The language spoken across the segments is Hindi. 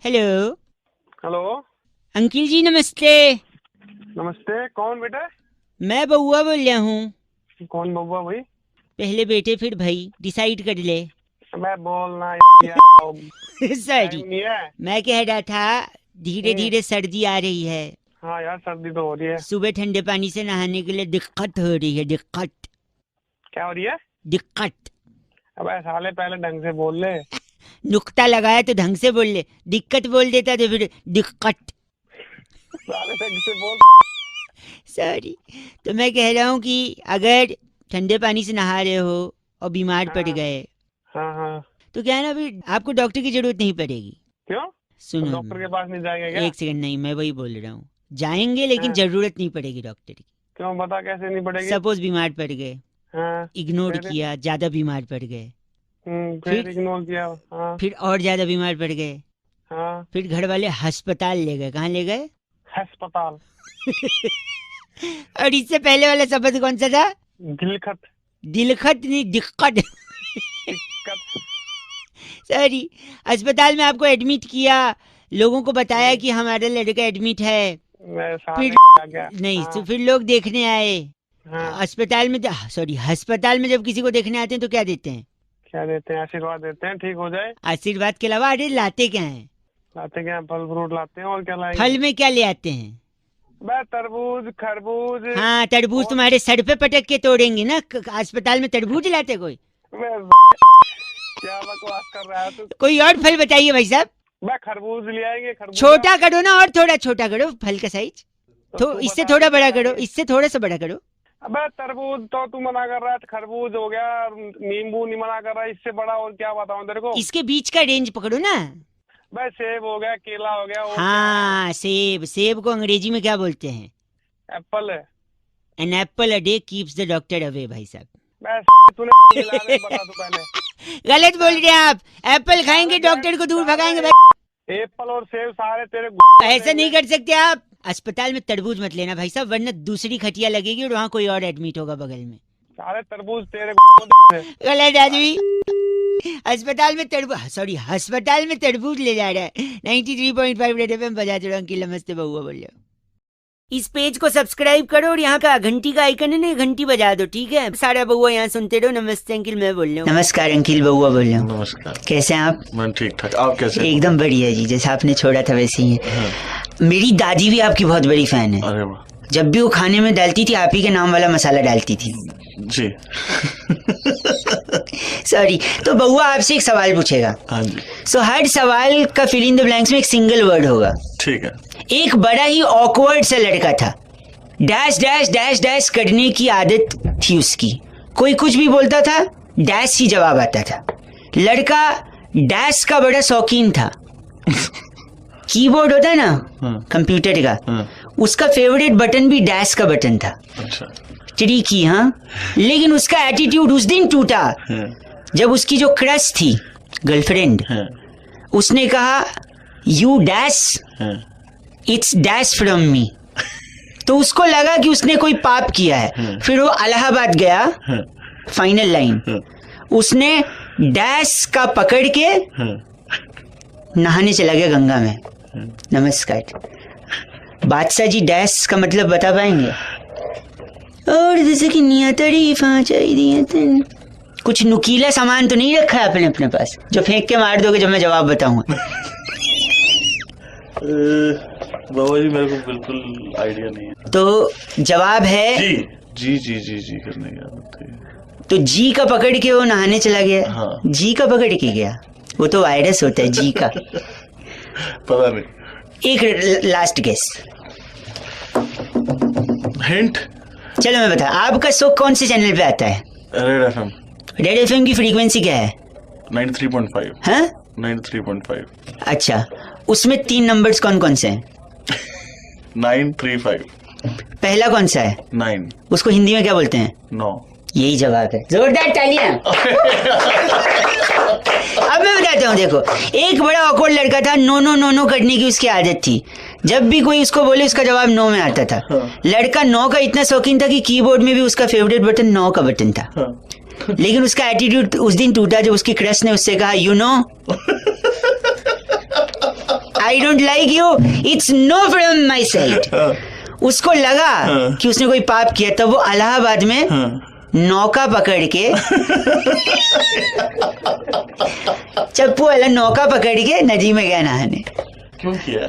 हेलो। हेलो। अंकिल जी नमस्ते। नमस्ते, कौन बेटा? मैं बउआ बोल रहा हूँ। कौन बउआ भाई? पहले बेटे फिर भाई, डिसाइड कर ले। मैं बोलना सॉरी, टाइम नहीं है। मैं कह रहा था धीरे धीरे सर्दी आ रही है। हाँ यार, सर्दी तो हो रही है। सुबह ठंडे पानी से नहाने के लिए दिक्कत हो रही है। दिक्कत क्या हो रही है? दिक्कत। अबे साले पहले ढंग से बोल ले। नुक्ता लगाया तो ढंग से बोल ले, दिक्कत बोल देता तो फिर दिक्कत। साले ढंग से बोल। सॉरी। तो मैं कह रहा हूँ कि अगर ठंडे पानी से नहा रहे हो और बीमार पड़ हाँ गए हाँ हाँ। तो क्या है ना, अभी आपको डॉक्टर की जरूरत नहीं पड़ेगी। क्यों? तो सुनो, डॉक्टर के पास नहीं जाएंगे क्या? एक सेकंड, नहीं मैं वही बोल रहा हूँ, जाएंगे लेकिन हाँ। जरूरत नहीं पड़ेगी डॉक्टर की। क्यों, बता कैसे नहीं पड़ेगी? सपोज बीमार पड़ गए, हाँ। इग्नोर फिर? किया, ज्यादा बीमार पड़ गए, फिर इग्नोर किया। हाँ फिर और ज्यादा बीमार पड़ गए, हाँ। फिर घर वाले अस्पताल ले गए। कहाँ ले गए? अस्पताल। और इससे पहले वाला शब्द कौन सा था? दिलखत। दिलखत नहीं, दिक्कत। दिक्कत। सॉरी। अस्पताल में आपको एडमिट किया, लोगों को बताया कि हमारा लड़का एडमिट है। मैं साले फिर आ गया। नहीं तो हाँ फिर लोग देखने आए हाँ। अस्पताल में। सॉरी, अस्पताल में जब किसी को देखने आते हैं तो क्या देते हैं? क्या देते हैं? आशीर्वाद देते हैं, ठीक हो जाए। आशीर्वाद के अलावा अरे लाते क्या हैं? लाते क्या? फल फ्रूट लाते हैं, और क्या लाएंगे? फल में क्या ले आते हैं? बे तरबूज, खरबूज। हाँ, तरबूज तुम्हारे सर पे पटक के तोड़ेंगे ना। अस्पताल में तरबूज लाते कोई? बे क्या बकवास कर रहा है तू? कोई और फल बताइए भाई साहब। बे खरबूज ले आएंगे, खरबूज। छोटा करो ना, और थोड़ा छोटा करो फल का साइज। तो तू इससे बता थोड़ा बड़ा क्या करो, लाएंगे? इससे थोड़ा सा बड़ा करो। अबे तरबूज तो तू मना कर रहा है, खरबूज हो गया, नींबू नहीं मना कर रहा है, इससे बड़ा और क्या बताऊं तेरे को? इसके बीच का रेंज पकड़ो ना। बे सेब हो गया, केला हो गया, और हाँ, सेब। सेब को अंग्रेजी में क्या बोलते हैं? क्या? एप्पल है। An apple a day keeps the doctor away. भाई साहब बे तूने मिला दे, बता तू पहले। गलत बोल रहे हैं आप। एप्पल खाएंगे डॉक्टर को दूर भगाएंगे भाई। एप्पल और सेब सारे तेरे ऐसा नहीं कर सकते आप। अस्पताल में तरबूज मत लेना भाई साहब, वरना दूसरी खटिया लगेगी और वहाँ कोई और एडमिट होगा बगल में। सारे तरबूज तेरे गलत आदमी। अस्पताल में तरबूज, सॉरी, अस्पताल में तरबूज ले जा रहा है। 93.5 रेड एफएम बजाते रहो। अंकिल नमस्ते, बउआ बोल रहे हो। इस पेज को सब्सक्राइब करो और यहाँ का घंटी का आइकन है ना, घंटी बजा दो, ठीक है? सारा बउआ यहाँ सुनते रहो। नमस्ते अंकिल, मैं बोल रहा हूँ। नमस्कार अंकिल, बउआ बोल रहा हूँ। नमस्कार। कैसे हैं आप? मैं ठीक ठाक, आप कैसे हैं? एकदम बढ़िया जी, जैसे आपने छोड़ा था वैसे ही है। हाँ। मेरी दादी भी आपकी बहुत बड़ी फैन है। अरे वाह। जब भी वो खाने में डालती थी, आप ही के नाम वाला मसाला डालती थी। जी। सॉरी। तो बउआ आपसे एक सवाल पूछेगा। हाँ जी। सो हर सवाल का फिल इन द ब्लैंक्स में एक सिंगल वर्ड होगा। ठीक है। एक बड़ा ही ऑकवर्ड सा लड़का था, डैश डैश डैश डैश करने की आदत थी उसकी। कोई कुछ भी बोलता था, डैश ही जवाब आता था। लड़का डैश का बड़ा शौकीन था। कीबोर्ड होता है ना कंप्यूटर का, उसका फेवरेट बटन भी डैश का बटन था। अच्छा। ट्रिकी, हाँ। लेकिन उसका एटीट्यूड उस दिन टूटा जब उसकी जो क्रश थी, गर्लफ्रेंड, उसने कहा you dash it's dash from me. तो उसको लगा कि उसने कोई पाप किया है। फिर वो इलाहाबाद गया, फाइनल लाइन, उसने डैश का पकड़ के नहाने चला गया गंगा में। नमस्कार। बादशाह जी, डैश का मतलब बता पाएंगे? और जैसे कि नियतरी चाहिए, कुछ नुकीला सामान तो नहीं रखा है आपने अपने पास जो फेंक के मार दोगे जब मैं जवाब बताऊंगा? बाबा जी, मेरे को बिल्कुल आइडिया नहीं है। तो जवाब है जी जी जी जी जी करने की आदत है। तो जी का पकड़ के वो नहाने चला गया। हाँ। जी का पकड़ के गया, वो तो वायरस होता है जी का। पता नहीं। एक लास्ट गेस, हिंट। चलो मैं बता। आपका शो कौन से चैनल पे आता है? Red FM. रेड एफएम की फ्रीक्वेंसी क्या है? 93.5। हाँ, 93.5। अच्छा। उसमें 3 नंबर्स कौन कौन से हैं? 935। पहला कौन सा है? 9। उसको हिंदी में क्या बोलते हैं? 9। यही जवाब है। जोरदार तालियां। अब मैं बताता हूँ, देखो, एक बड़ा ऑकवर्ड लड़का था, नो नो नो नो करने की उसकी आदत थी। जब भी कोई उसको बोले उसका जवाब नो में आता था। लड़का 9 का इतना शौकीन था कि कीबोर्ड में भी उसका फेवरेट बटन 9 का बटन था। लेकिन उसका एटीट्यूड उस दिन टूटा जब उसकी क्रश ने उससे कहा you know I don't like you, it's know from my side. उसको लगा कि उसने कोई पाप किया, तब वो इलाहाबाद में नौका पकड़ के चप्पू वाला नौका पकड़ के नदी में गया नहाने। क्यों किया?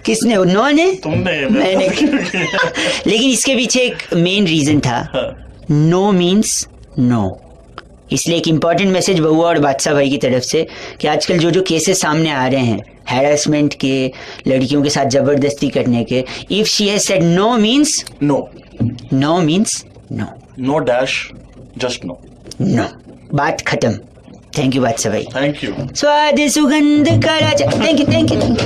किसने? उन्होंने? तुमने? मैंने। लेकिन इसके पीछे एक मेन रीजन था, नो मीन्स नो। इसलिए एक इम्पॉर्टेंट मैसेज बउआ और बादशाह भाई की तरफ से कि आजकल जो जो केसेस सामने आ रहे हैं हैरेसमेंट के, लड़कियों के साथ जबरदस्ती करने के, if she has said no means no, no means no, no dash, just no, no, बात खत्म। थैंक यू बादशाह भाई। Thank you. स्वाद सुगंध का राजा। Thank you, thank you, thank you.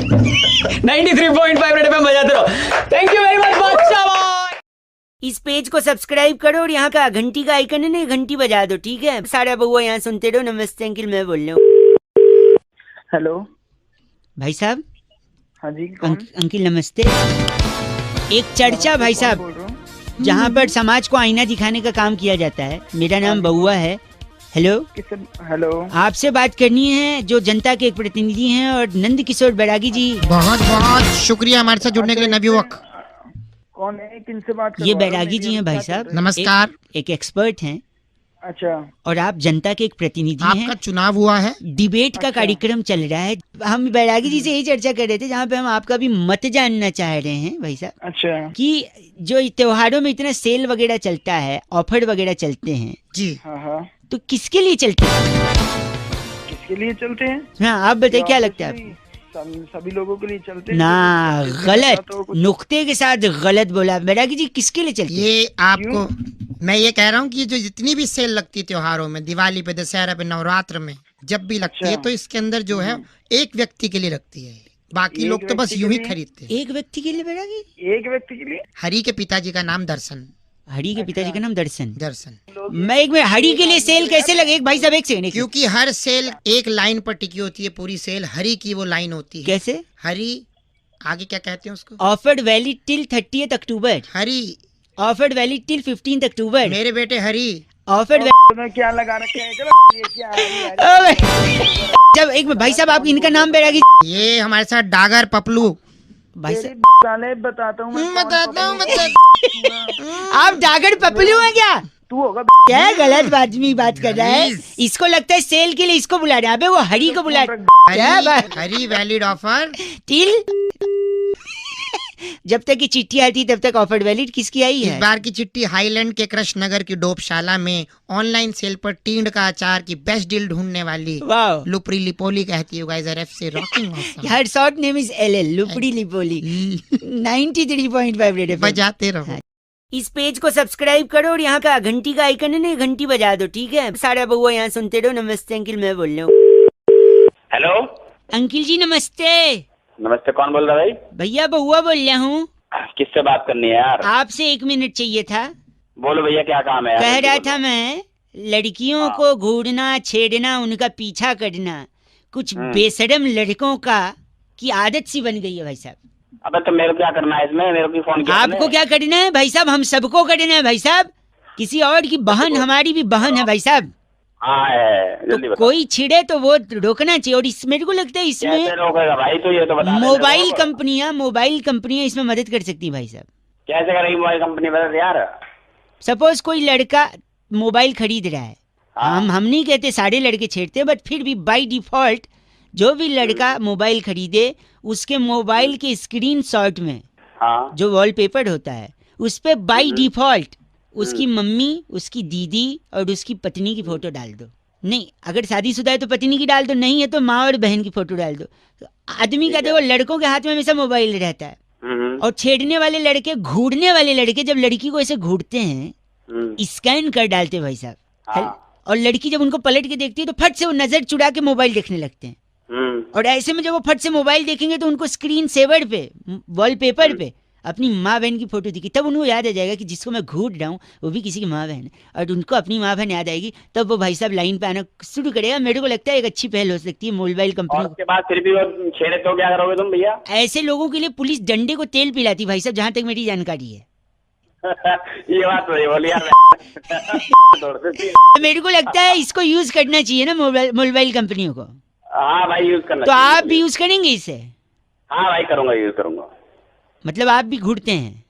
93.5 Red FM बजाते रहो। थैंक यू वेरी मच बादशाह भाई। इस पेज को सब्सक्राइब करो और यहाँ का घंटी का आइकन है ना, घंटी बजा दो, ठीक है? सारा बउआ यहाँ सुनते रहो। नमस्ते अंकिल, मैं बोल रहा हूँ। हेलो भाई साहब। हाँ जी, कौन? अंकिल नमस्ते। एक चर्चा भाई साहब, बोल रहा हूँ? जहाँ पर समाज को आईना दिखाने का काम किया जाता है। मेरा नाम बउआ है। हेलो, किससे? हेलो, आपसे बात करनी है, जो जनता के एक प्रतिनिधि हैं, और नंद किशोर बैरागी जी। बहुत बहुत शुक्रिया हमारे साथ जुड़ने के लिए नवयुवक। कौन है? किनसे बात कर ये रहे हो? बैरागी जी हैं भाई साहब। नमस्कार। एक एक्सपर्ट हैं अच्छा, और आप जनता के एक प्रतिनिधि आपका हैं। चुनाव हुआ है, डिबेट का कार्यक्रम चल रहा है। हम बैरागी जी से यही चर्चा कर रहे थे, जहाँ पे हम आपका भी मत जानना चाह रहे हैं भाई साहब, अच्छा। कि जो त्योहारों में इतना सेल वगैरह चलता है, ऑफर वगैरह चलते हैं, जी हाँ हाँ, तो किसके लिए चलते हैं? किसके लिए चलते हैं? हाँ, आप बताइए, क्या लगता है आपको? सभी लोगों के लिए चलते हैं। ना, किसके गलत, साथ हो कुछ? नुक्ते के साथ गलत बोला। बैरागी जी किसके लिए चलते हैं? ये आपको मैं ये कह रहा हूँ कि जो जितनी भी सेल लगती है त्योहारों में, दिवाली पे, दशहरा पे, नवरात्र में, जब भी लगती है, अच्छा। तो इसके अंदर जो है एक व्यक्ति के लिए लगती है। बाकी एक लोग तो बस व्यक्ति यूं के ही लिए? खरीदते हैं। एक व्यक्ति के लिए बैरागी? एक व्यक्ति के लिए? हरि के पिताजी का नाम दर्शन। हरि के पिताजी का नाम दर्शन। दर्शन। मैं एक मिनट, हरि के लिए सेल कैसे लगे? एक भाई साहब, एक सेकंड। क्योंकि हर सेल एक लाइन पर टिकी होती है, पूरी सेल हरि की वो लाइन होती है। कैसे? हरि, आगे क्या कहते हैं उसको? Offered valid till 30th October. Hari, offered valid till 15th October. मेरे बेटे हरि। ऑफर्ड तूने क्या लगा रखे हैं? चलो ये क्या है? जब एक मिनट भाई साहब, आप इनका नाम बैरागी? ये हमारे साथ डागर पपलू। भाई तेरी साहब, साले बताता हूँ मैं, बताता हूँ, आप डागर पपलू हैं क्या? तू होगा। क्या गलत आदमी बात कर रहा है? इसको लगता है सेल के लिए इसको बुला रहे हैं। अबे वो हरि को बुला रहे हैं। क्या बात? हरी वैलिड ऑफर। टिल जब तक की चिट्ठी आती तब तक ऑफर वैलिड। किसकी आई इस है? बार की चिट्ठी हाईलैंड के कृष्ण नगर की डोपशाला में ऑनलाइन सेल पर टींड का अचार की बेस्ट डील ढूंढने वाली वाह, लुपरी लिपोली कहती है guys are FC rocking awesome. हर शॉर्ट नेम इज एलएल, लुपड़ी लिपोली। 93.5 रेड एफएम बजाते रहो। इस पेज को सब्सक्राइब करो और यहाँ का घंटी का आइकन है ना, घंटी बजा दो, ठीक है? सारा बउआ यहाँ सुनते रहो। नमस्ते अंकिल, मैं बोल रहा हूँ। हेलो, अंकिल जी नमस्ते। नमस्ते, कौन बोल रहा है भाई? भैया बउआ बोल रहा हूँ। किससे बात करनी है यार? आपसे 1 मिनट चाहिए था। बोलो भैया, क्या काम है यार? कह रहा था मैं, लड़कियों को घूरना, छेड़ना, उनका पीछा करना कुछ बेशरम लड़कों का की आदत सी बन गई है भाई साहब। अबे तो मेरे को क्या करना है इसमें? मेरे को फोन किया आपको क्या करना है भाई साहब? हम सबको करना है भाई साहब। किसी और की बहन हमारी भी बहन है भाई साहब। हाँ है, जल्दी तो बताओ। कोई छिड़े तो वो रोकना चाहिए। और इस मेरे को लगता है कैसे इसमें रोकेगा भाई? तो ये तो बता दे मोबाइल मेरे को। कंपनियां इसमें मदद कर सकती है भाई साहब। कैसे करेगी मोबाइल कंपनी? बता दे यार। सपोज कोई लड़का मोबाइल खरीद रहा है, हाँ। हम नहीं कहते सारे लड़के छेड़ते, बट फिर भी बाय डिफॉल्ट जो भी लड़का मोबाइल खरीदे उसके मोबाइल के स्क्रीनशॉट में हाँ, जो वॉलपेपर होता है उस पे बाय डिफॉल्ट उसकी मम्मी, उसकी दीदी और उसकी पत्नी की फोटो डाल दो। नहीं, अगर शादीशुदा है तो पत्नी की डाल दो, नहीं है तो माँ और बहन की फोटो डाल दो। तो आदमी का देखो, लड़कों के हाथ में हमेशा मोबाइल रहता है। और छेड़ने वाले लड़के, घूरने वाले लड़के जब लड़की को ऐसे घूरते हैं, स्कैन कर डालते हैं भाई साहब। हाँ। और लड़की जब उनको पलट के देखती है तो फट से वो नजर चुरा के मोबाइल देखने लगते हैं। और ऐसे में जब वो फट से मोबाइल देखेंगे तो उनको स्क्रीन सेवर पे, वॉलपेपर पे अपनी माँ बहन की फोटो दिखी, तब उनको याद आ जाएगा कि जिसको मैं घूर रहा हूँ वो भी किसी की माँ बहन है, और उनको अपनी माँ बहन याद आएगी, तब वो भाई साहब लाइन पे आना शुरू करेगा। मेरे को लगता है एक अच्छी पहल हो सकती है मोबाइल और कंपनी। उसके बाद फिर भी वो छेड़े तो क्या करोगे तुम भैया? ऐसे लोगों के लिए पुलिस डंडे को तेल पिलाती भाई साहब, जहाँ तक मेरी जानकारी है। ये बात तो बोली यार। मेरे को लगता है इसको यूज करना चाहिए ना मोबाइल कंपनियों को। हाँ भाई, यूज करना तो चाहिए। आप भी यूज करेंगे इसे? हाँ भाई करूंगा, यूज करूंगा। मतलब आप भी घुटते हैं?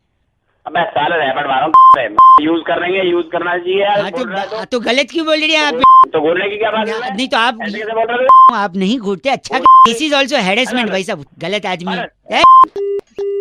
अबे साले रैपट मारो यूज करेंगे, यूज करना चाहिए यार। हाँ तो गलत क्यों बोल रहे हैं आप? तो बोलने की क्या बात है? नहीं तो आप ऐसे कैसे बोल रहे हो? आप नहीं घुटते। अच्छा, दिस इज ऑल्सो हैरेसमेंट भाई साहब, गलत आदमी।